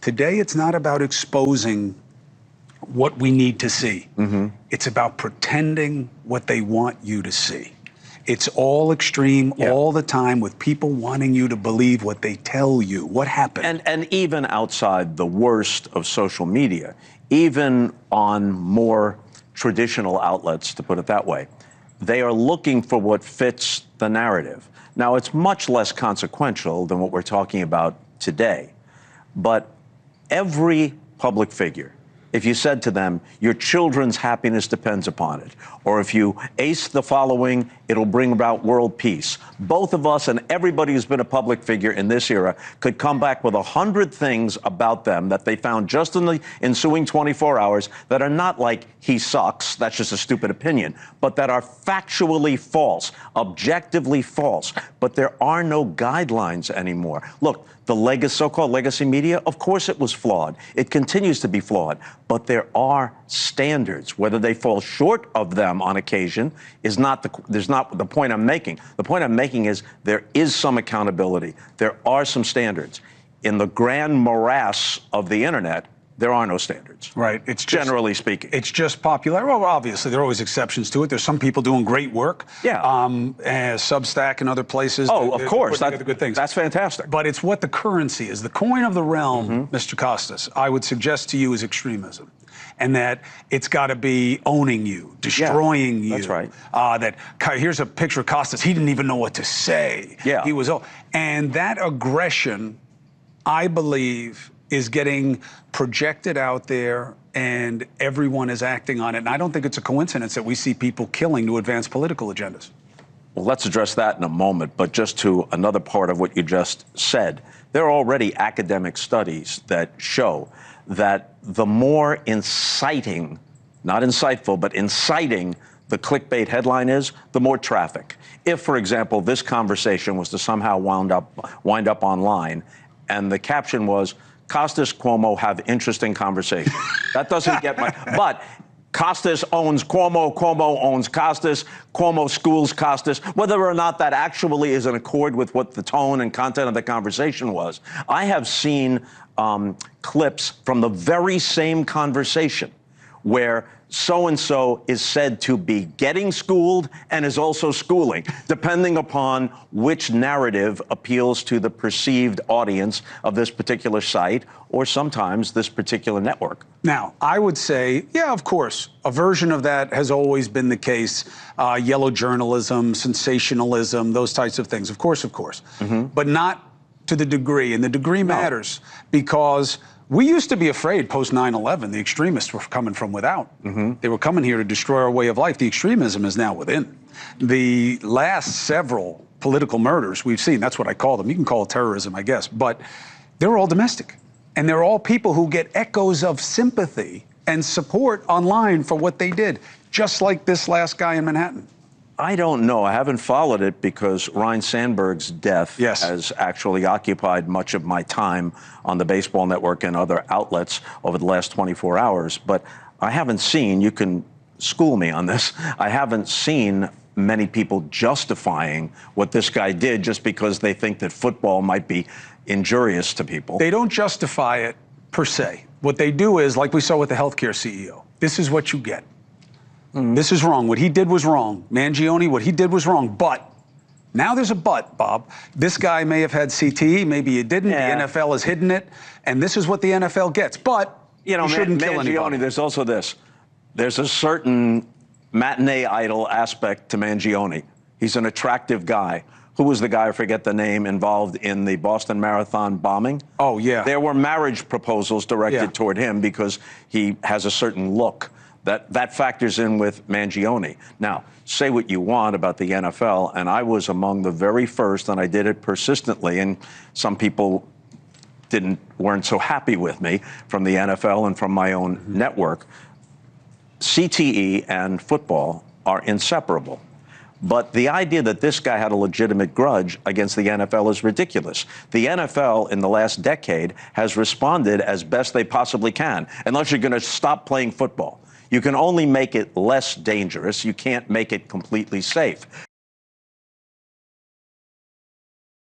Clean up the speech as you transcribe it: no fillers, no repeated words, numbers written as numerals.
Today, it's not about exposing what we need to see. It's about pretending what they want you to see. It's all extreme all the time, with people wanting you to believe what they tell you. What happened? And even outside the worst of social media, even on more traditional outlets, to put it that way, they are looking for what fits the narrative. Now, it's much less consequential than what we're talking about today, but every public figure, if you said to them, your children's happiness depends upon it, or if you ace the following, it'll bring about world peace. Both of us and everybody who's been a public figure in this era could come back with 100 things about them that they found just in the ensuing 24 hours that are not like, he sucks, that's just a stupid opinion, but that are factually false, objectively false. But there are no guidelines anymore. Look, the so-called legacy media, of course it was flawed. It continues to be flawed. But there are standards. Whether they fall short of them on occasion is not the point I'm making. The point I'm making is there is some accountability. There are some standards. In the grand morass of the internet, there are no standards. Right. It's just, generally speaking. It's just popular. Well, obviously, there are always exceptions to it. There's some people doing great work. Yeah. Substack and other places. Oh, of course. That's good things. That's fantastic. But it's what the currency is. The coin of the realm, Mr. Costas, I would suggest to you, is extremism. And that it's got to be owning you, destroying you. That's right. Here's a picture of Costas. He didn't even know what to say. Yeah. He was, and that aggression, I believe, is getting projected out there, and everyone is acting on it. And I don't think it's a coincidence that we see people killing to advance political agendas. Well, let's address that in a moment. But just to another part of what you just said, there are already academic studies that show that the more inciting, not insightful, but inciting the clickbait headline is, the more traffic. If, for example, this conversation was to somehow wind up online, and the caption was, Costas, Cuomo have interesting conversation. That doesn't get my... But Costas owns Cuomo, Cuomo owns Costas, Cuomo schools Costas. Whether or not that actually is in accord with what the tone and content of the conversation was, I have seen clips from the very same conversation where so-and-so is said to be getting schooled and is also schooling, depending upon which narrative appeals to the perceived audience of this particular site or sometimes this particular network. Now, I would say, yeah, of course, a version of that has always been the case. Yellow journalism, sensationalism, those types of things. Of course, but not to the degree. And the degree matters because we used to be afraid post 9/11. The extremists were coming from without. They were coming here to destroy our way of life. The extremism is now within. The last several political murders we've seen, that's what I call them. You can call it terrorism, I guess, but they're all domestic. And they're all people who get echoes of sympathy and support online for what they did, just like this last guy in Manhattan. I don't know. I haven't followed it because Ryne Sandberg's death has actually occupied much of my time on the Baseball Network and other outlets over the last 24 hours. But I haven't seen, you can school me on this, I haven't seen many people justifying what this guy did just because they think that football might be injurious to people. They don't justify it per se. What they do is, like we saw with the healthcare CEO, this is what you get. This is wrong. What he did was wrong. Mangione, what he did was wrong. But now there's a but, Bob. This guy may have had CTE. Maybe he didn't. The NFL has hidden it. And this is what the NFL gets. But you shouldn't kill anybody. There's also this. There's a certain matinee idol aspect to Mangione. He's an attractive guy. Who was the guy, I forget the name, involved in the Boston Marathon bombing? Oh, yeah. There were marriage proposals directed toward him because he has a certain look. That factors in with Mangione. Now, say what you want about the NFL, and I was among the very first, and I did it persistently, and some people weren't so happy with me from the NFL and from my own network. CTE and football are inseparable. But the idea that this guy had a legitimate grudge against the NFL is ridiculous. The NFL in the last decade has responded as best they possibly can, unless you're going to stop playing football. You can only make it less dangerous. You can't make it completely safe.